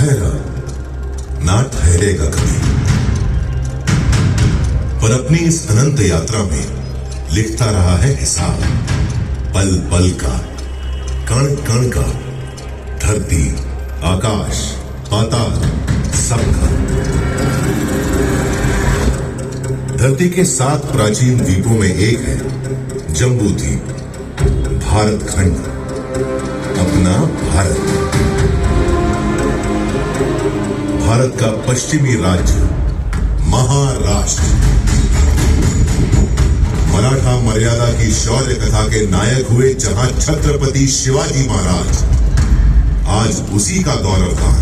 ठहरा ना ठहरेगा कभी। पर अपनी इस अनंत यात्रा में लिखता रहा है हिसाब, पल पल का, कण कण का, धरती, आकाश, पाताल, सबका। धरती के 7 प्राचीन द्वीपों में एक है जम्बू द्वीप, भारत खंड, अपना भारत। भारत का पश्चिमी राज्य महाराष्ट्र। मराठा मर्यादा की शौर्य कथा के नायक हुए जहां छत्रपति शिवाजी महाराज, आज उसी का गौरव गान।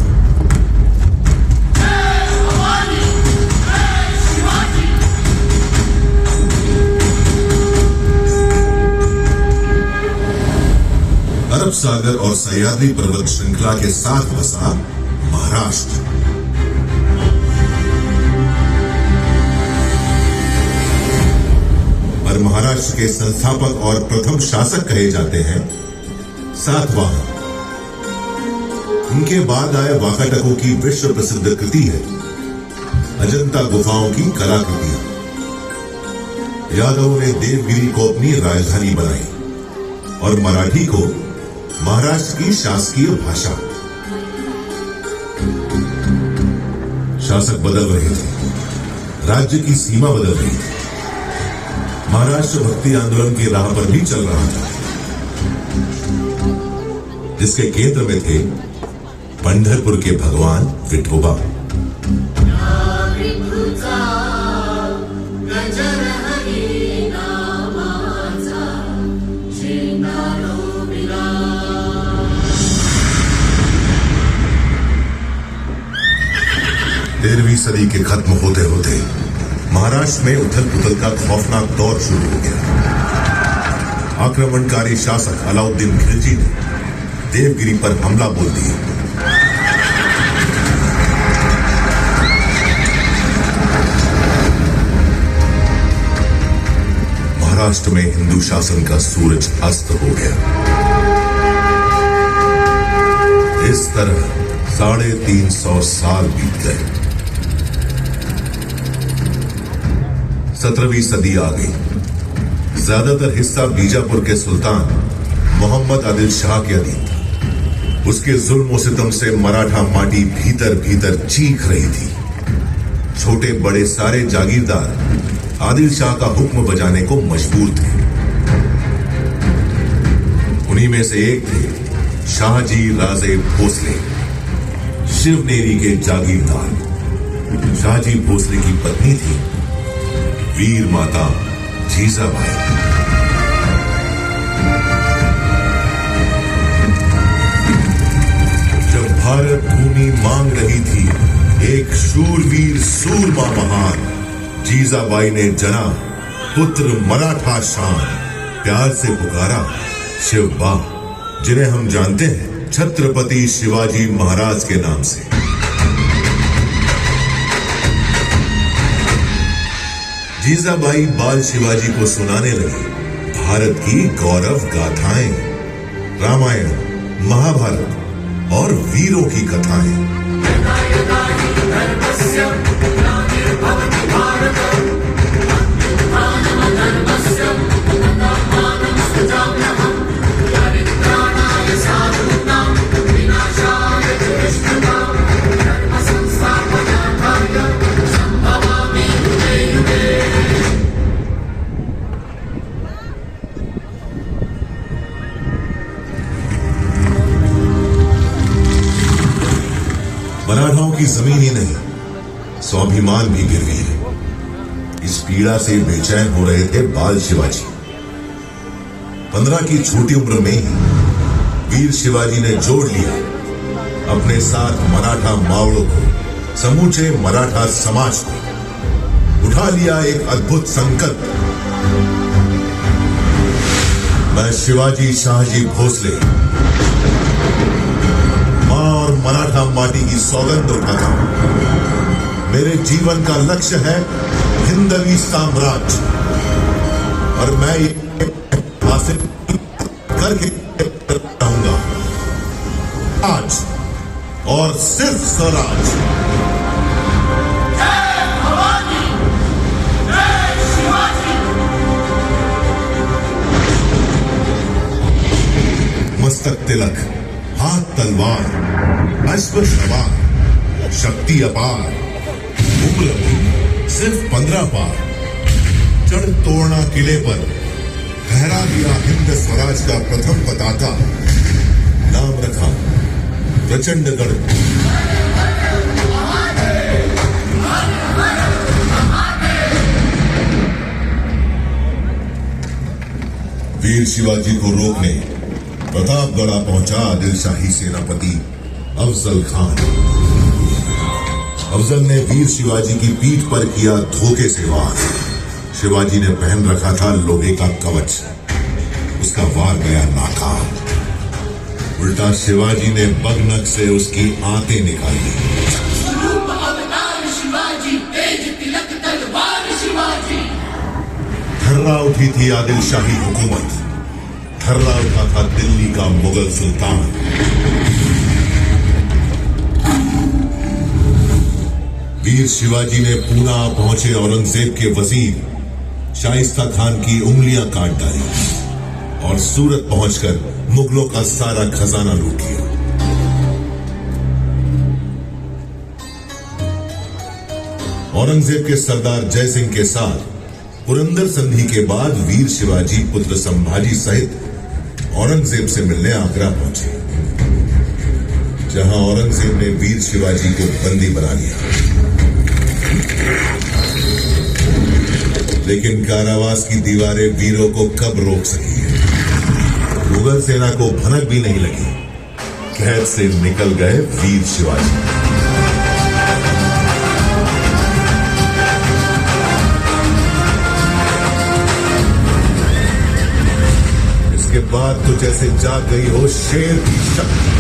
अरब सागर और सह्याद्री पर्वत श्रृंखला के साथ बसा महाराष्ट्र। और महाराष्ट्र के संस्थापक और प्रथम शासक कहे जाते हैं सातवाहन। उनके बाद आए वाकाटकों की विश्व प्रसिद्ध कृति है अजंता गुफाओं की कलाकृतियां। यादवों ने देवगिरी को अपनी राजधानी बनाई और मराठी को महाराष्ट्र की शासकीय भाषा। शासक बदल रहे थे, राज्य की सीमा बदल रही थी। महाराष्ट्र भक्ति आंदोलन की राह पर भी चल रहा था, जिसके केंद्र में थे पंढरपुर के भगवान विठोबा। तेरहवीं सदी के खत्म होते होते महाराष्ट्र में उथल पुथल का खौफनाक दौर शुरू हो गया। आक्रमणकारी शासक अलाउद्दीन खिलजी ने देवगिरी पर हमला बोल दिया। महाराष्ट्र में हिंदू शासन का सूरज अस्त हो गया। इस तरह 350 साल बीत गए। 17वीं सदी आ गई। ज्यादातर हिस्सा बीजापुर के सुल्तान मोहम्मद आदिल शाह के अधीन था। उसके जुल्म और सितम से मराठा माटी भीतर भीतर चीख रही थी। छोटे बड़े सारे जागीरदार आदिल शाह का हुक्म बजाने को मजबूर थे। उन्हीं में से एक थे शाहजी राजे भोसले, शिवनेरी के जागीरदार। शाहजी भोसले की पत्नी थी वीर माता जीजाबाई। जब भारत भूमि मांग रही थी एक शूरवीर सूरमा महान, जीजाबाई ने जना पुत्र मराठा शान। प्यार से पुकारा शिवबा, जिन्हें हम जानते हैं छत्रपति शिवाजी महाराज के नाम से। जीजाबाई बाल शिवाजी को सुनाने लगी भारत की गौरव गाथाएं, रामायण, महाभारत और वीरों की कथाएं। मराठाओं की जमीन ही नहीं, स्वाभिमान भी गिरवी है। इस पीड़ा से बेचैन हो रहे थे बाल शिवाजी। 15 की छोटी उम्र में ही वीर शिवाजी ने जोड़ लिया अपने साथ मराठा मावड़ों को, समूचे मराठा समाज को। उठा लिया एक अद्भुत संकल्प। मैं शिवाजी शाहजी भोसले और मराठा माटी की सौगंध उठाता हूं। मेरे जीवन का लक्ष्य है हिंदवी साम्राज्य और मैं ये हासिल करके रहूंगा आज और सिर्फ स्वराज। मस्तक तिलक, हाथ तलवार, अश्व सवार, शक्ति अपार, उम्र भी सिर्फ 15 पार। चढ़ तोड़ना किले पर, ठहरा दिया हिंद स्वराज का प्रथम पताका। नाम रखा प्रचंडगढ़। वीर शिवाजी को रोकने प्रतापगढ़ पहुंचा आदिल शाही सेनापति अफजल खान। अफजल ने वीर शिवाजी की पीठ पर किया धोखे से वार। शिवाजी ने पहन रखा था लोहे का कवच, उसका वार गया नाकाम। उल्टा शिवाजी ने बगनक से उसकी आंतें निकाली। थर्रा उठी थी आदिल शाही हुकूमत, थर्रा उठा था दिल्ली का मुगल सुल्तान। वीर शिवाजी ने पूना पहुंचे औरंगजेब के वजीर शाइस्ता खान की उंगलियां काट डाली और सूरत पहुंचकर मुगलों का सारा खजाना लूट लिया। औरंगजेब के सरदार जय सिंह के साथ पुरंदर संधि के बाद वीर शिवाजी पुत्र संभाजी सहित औरंगजेब से मिलने आगरा पहुंचे, जहां औरंगजेब ने वीर शिवाजी को बंदी बना लिया। लेकिन कारावास की दीवारें वीरों को कब रोक सकी है। मुगल सेना को भनक भी नहीं लगी, कैद से निकल गए वीर शिवाजी। इसके बाद तो जैसे जाग गई हो शेर की शक्ति,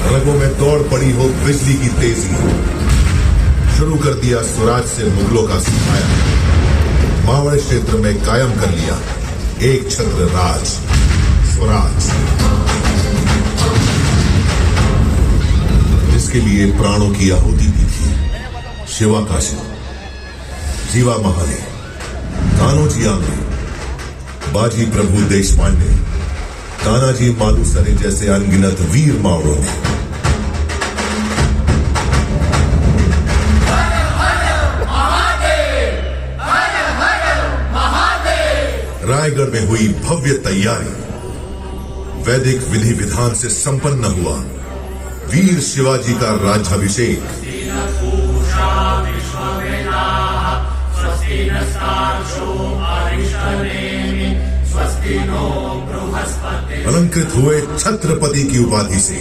रगों में दौड़ पड़ी हो बिजली की तेजी। शुरू कर दिया स्वराज से मुगलों का सफाया। मावड़ क्षेत्र में कायम कर लिया एक छत्र राज, स्वराज, जिसके लिए प्राणों की आहुति दी थी शिवा काशी, जीवा महाले, कान्होजी आंग्रे, बाजी प्रभु देशपांडे, तानाजी मालुसरे जैसे अनगिनत वीर मावड़ों ने। रायगढ़ में हुई भव्य तैयारी, वैदिक विधि विधान से संपन्न हुआ वीर शिवाजी का राज्याभिषेक। अलंकृत हुए छत्रपति की उपाधि से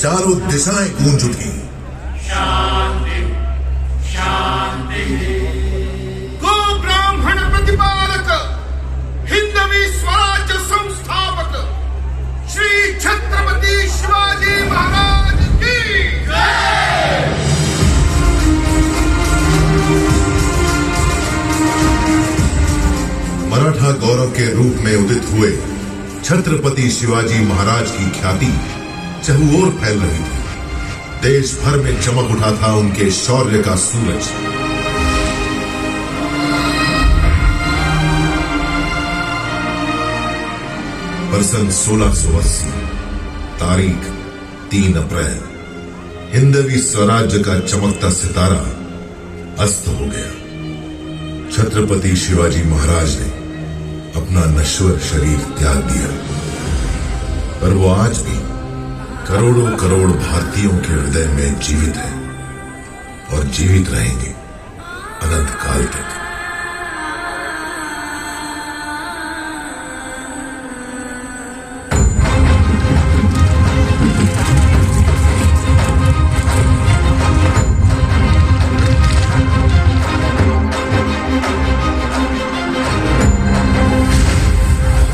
चारों दिशाएं गूंज उठी। शांति शांति। गो ब्राह्मण प्रतिपालक, हिंदवी स्वराज्य संस्थापक श्री छत्रपति शिवाजी महाराज की जय। मराठा गौरव के रूप में उदित हुए छत्रपति शिवाजी महाराज की ख्याति चहुओर फैल रही थी। देश भर में चमक उठा था उनके शौर्य का सूरज। पर सन 1680, तारीख 3 अप्रैल, हिंदवी स्वराज्य का चमकता सितारा अस्त हो गया। छत्रपति शिवाजी महाराज ने अपना नश्वर शरीर त्याग दिया, पर वो आज भी करोड़ों करोड़ भारतीयों के हृदय में जीवित है और जीवित रहेंगे अनंत काल तक।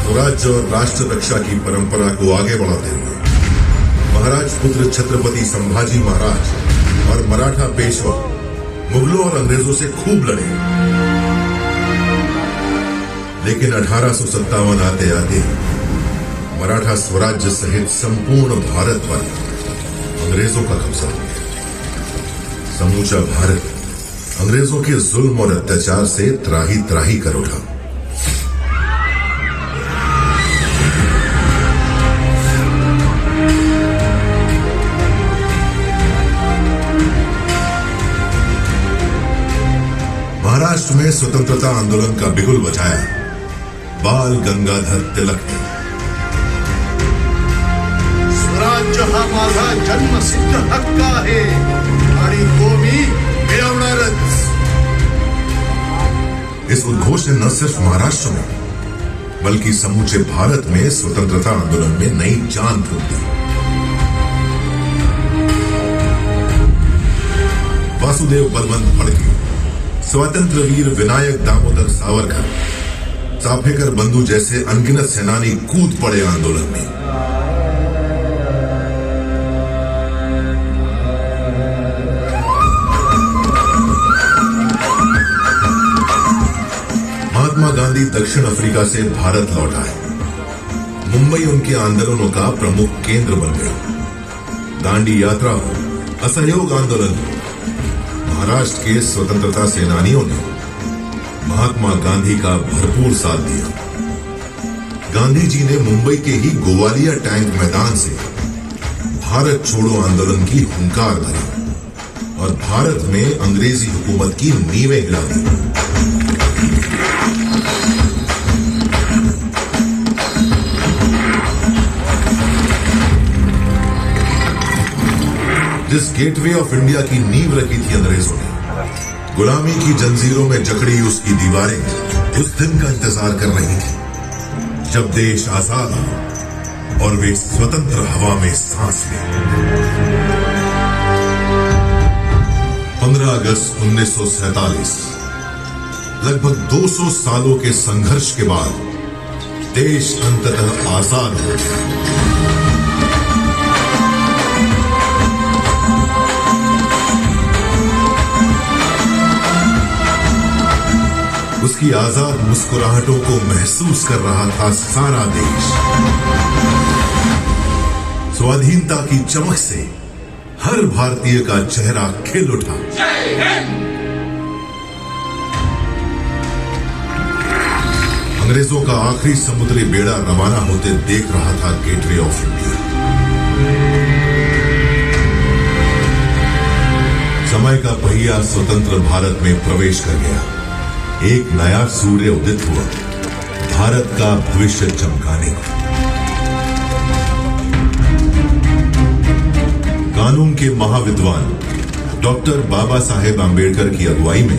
स्वराज्य और राष्ट्र रक्षा की परंपरा को आगे बढ़ाते हुए महाराज पुत्र छत्रपति संभाजी महाराज और मराठा पेशवा मुगलों और अंग्रेजों से खूब लड़े। लेकिन 1857 आते आते मराठा स्वराज्य सहित संपूर्ण भारत पर अंग्रेजों का कब्जा हो गया। समूचा भारत अंग्रेजों के जुल्म और अत्याचार से त्राही त्राही कर उठा। महाराष्ट्र में स्वतंत्रता आंदोलन का बिगुल बजाया बाल गंगाधर तिलक ने। स्वराज्य हा माझा जन्मसिद्ध हक्क आहे आणि तो मी मिळवणारच। इस उद्घोष ने न सिर्फ महाराष्ट्र में बल्कि समूचे भारत में स्वतंत्रता आंदोलन में नई जान फूंक दी। वासुदेव बलवंत फड़के, स्वतंत्र वीर विनायक दामोदर सावरकर, चाफेकर बंधु जैसे अनगिनत सेनानी कूद पड़े आंदोलन में। महात्मा गांधी दक्षिण अफ्रीका से भारत लौट आए। मुंबई उनके आंदोलनों का प्रमुख केंद्र बन गया। दांडी यात्रा हो, असहयोग आंदोलन हो, महाराष्ट्र के स्वतंत्रता सेनानियों ने महात्मा गांधी का भरपूर साथ दिया। गांधी जी ने मुंबई के ही गोवालिया टैंक मैदान से भारत छोड़ो आंदोलन की हुंकार भरी और भारत में अंग्रेजी हुकूमत की नींवें हिला दी। जिस गेटवे ऑफ इंडिया की नींव रखी थी अंग्रेजों ने, गुलामी की जंजीरों में जकड़ी उसकी दीवारें उस दिन का इंतजार कर रही थी जब देश आजाद हो और वे स्वतंत्र हवा में सांस लें। 15 अगस्त 1947, लगभग 200 सालों के संघर्ष के बाद देश अंततः आजाद हो गया। उसकी आजाद मुस्कुराहटों को महसूस कर रहा था सारा देश। स्वाधीनता की चमक से हर भारतीय का चेहरा खिल उठा। अंग्रेजों का आखिरी समुद्री बेड़ा रवाना होते देख रहा था गेटवे ऑफ इंडिया। समय का पहिया स्वतंत्र भारत में प्रवेश कर गया। एक नया सूर्य उदित हुआ भारत का भविष्य चमकाने को। कानून के महाविद्वान डॉक्टर बाबा साहेब आंबेडकर की अगुवाई में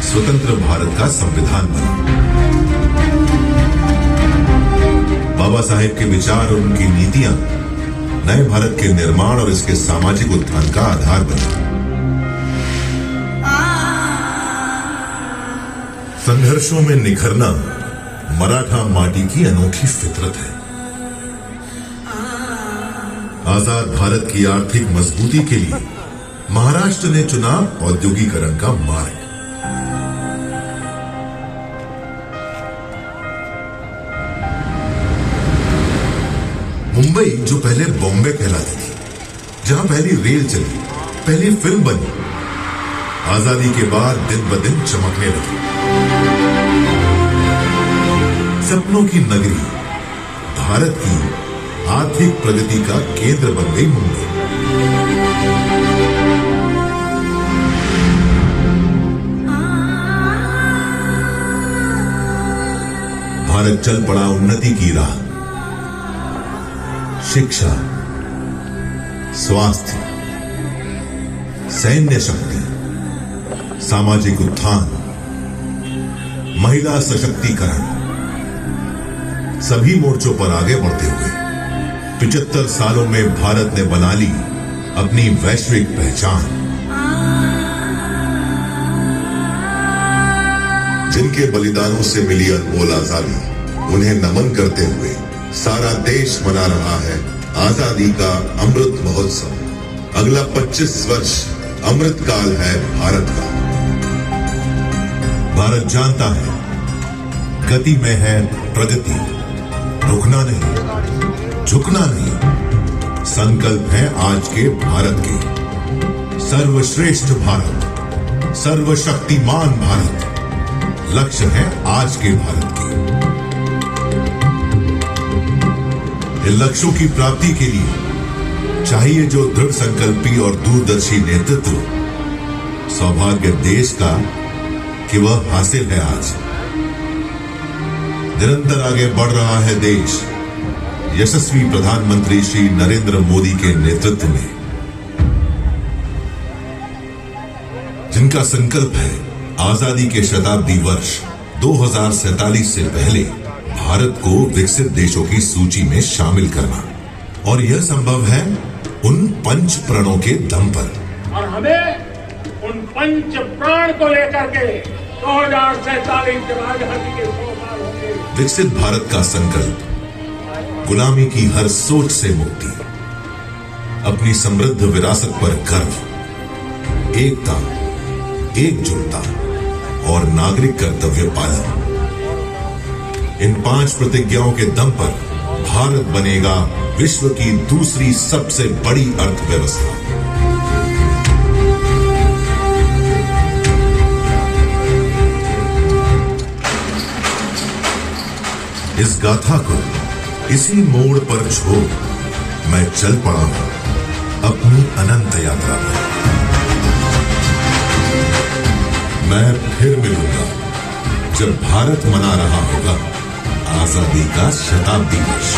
स्वतंत्र भारत का संविधान बना। बाबा साहेब के विचार और उनकी नीतियां नए भारत के निर्माण और इसके सामाजिक उत्थान का आधार बनी। संघर्षों में निखरना मराठा माटी की अनोखी फितरत है। आजाद भारत की आर्थिक मजबूती के लिए महाराष्ट्र ने चुना औद्योगिकरण का मार्ग। मुंबई जो पहले बॉम्बे कहलाती थी, जहां पहली रेल चली, पहली फिल्म बनी, आजादी के बाद दिन ब दिन चमकने लगी। सपनों की नगरी, भारत की आर्थिक प्रगति का केंद्र बन गई मुंबई। भारत चल पड़ा उन्नति की राह। शिक्षा, स्वास्थ्य, सैन्य शक्ति, सामाजिक उत्थान, महिला सशक्तिकरण, सभी मोर्चों पर आगे बढ़ते हुए 75 सालों में भारत ने बना ली अपनी वैश्विक पहचान। जिनके बलिदानों से मिली अनमोल आजादी, उन्हें नमन करते हुए सारा देश मना रहा है आजादी का अमृत महोत्सव। अगला 25 वर्ष अमृत काल है भारत का। भारत जानता है गति में है प्रगति, रुकना नहीं, झुकना नहीं, संकल्प हैं आज के भारत के। सर्वश्रेष्ठ भारत, सर्वशक्तिमान भारत, लक्ष्य है आज के भारत के। इन लक्ष्यों की प्राप्ति के लिए चाहिए जो दृढ़ संकल्पी और दूरदर्शी नेतृत्व। सौभाग्य देश का कि वह हासिल है आज। निरंतर आगे बढ़ रहा है देश यशस्वी प्रधानमंत्री श्री नरेंद्र मोदी के नेतृत्व में, जिनका संकल्प है आजादी के शताब्दी वर्ष 2047 से पहले भारत को विकसित देशों की सूची में शामिल करना। और यह संभव है उन पंच प्रणों के दम पर। और हमें उन पंच प्राण को लेकर के 2047 जब आजादी के 100 साल होंगे। विकसित भारत का संकल्प, गुलामी की हर सोच से मुक्ति, अपनी समृद्ध विरासत पर गर्व, एकता, एकजुटता और नागरिक कर्तव्य पालन। इन 5 प्रतिज्ञाओं के दम पर भारत बनेगा विश्व की दूसरी सबसे बड़ी अर्थव्यवस्था। इस गाथा को इसी मोड़ पर छोड़ मैं चल पड़ा हूं अपनी अनंत यात्रा पर। मैं फिर मिलूंगा जब भारत मना रहा होगा आजादी का शताब्दी वर्ष।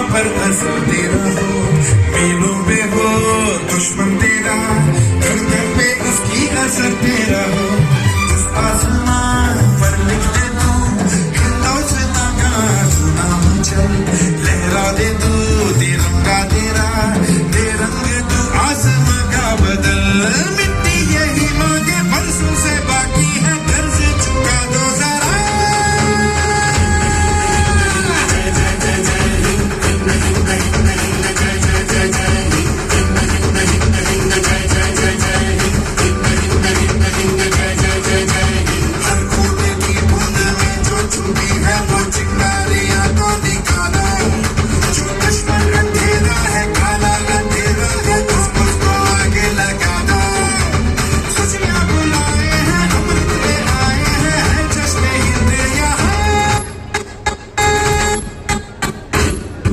पर असर तेरा हो, मेलों में हो दुश्मन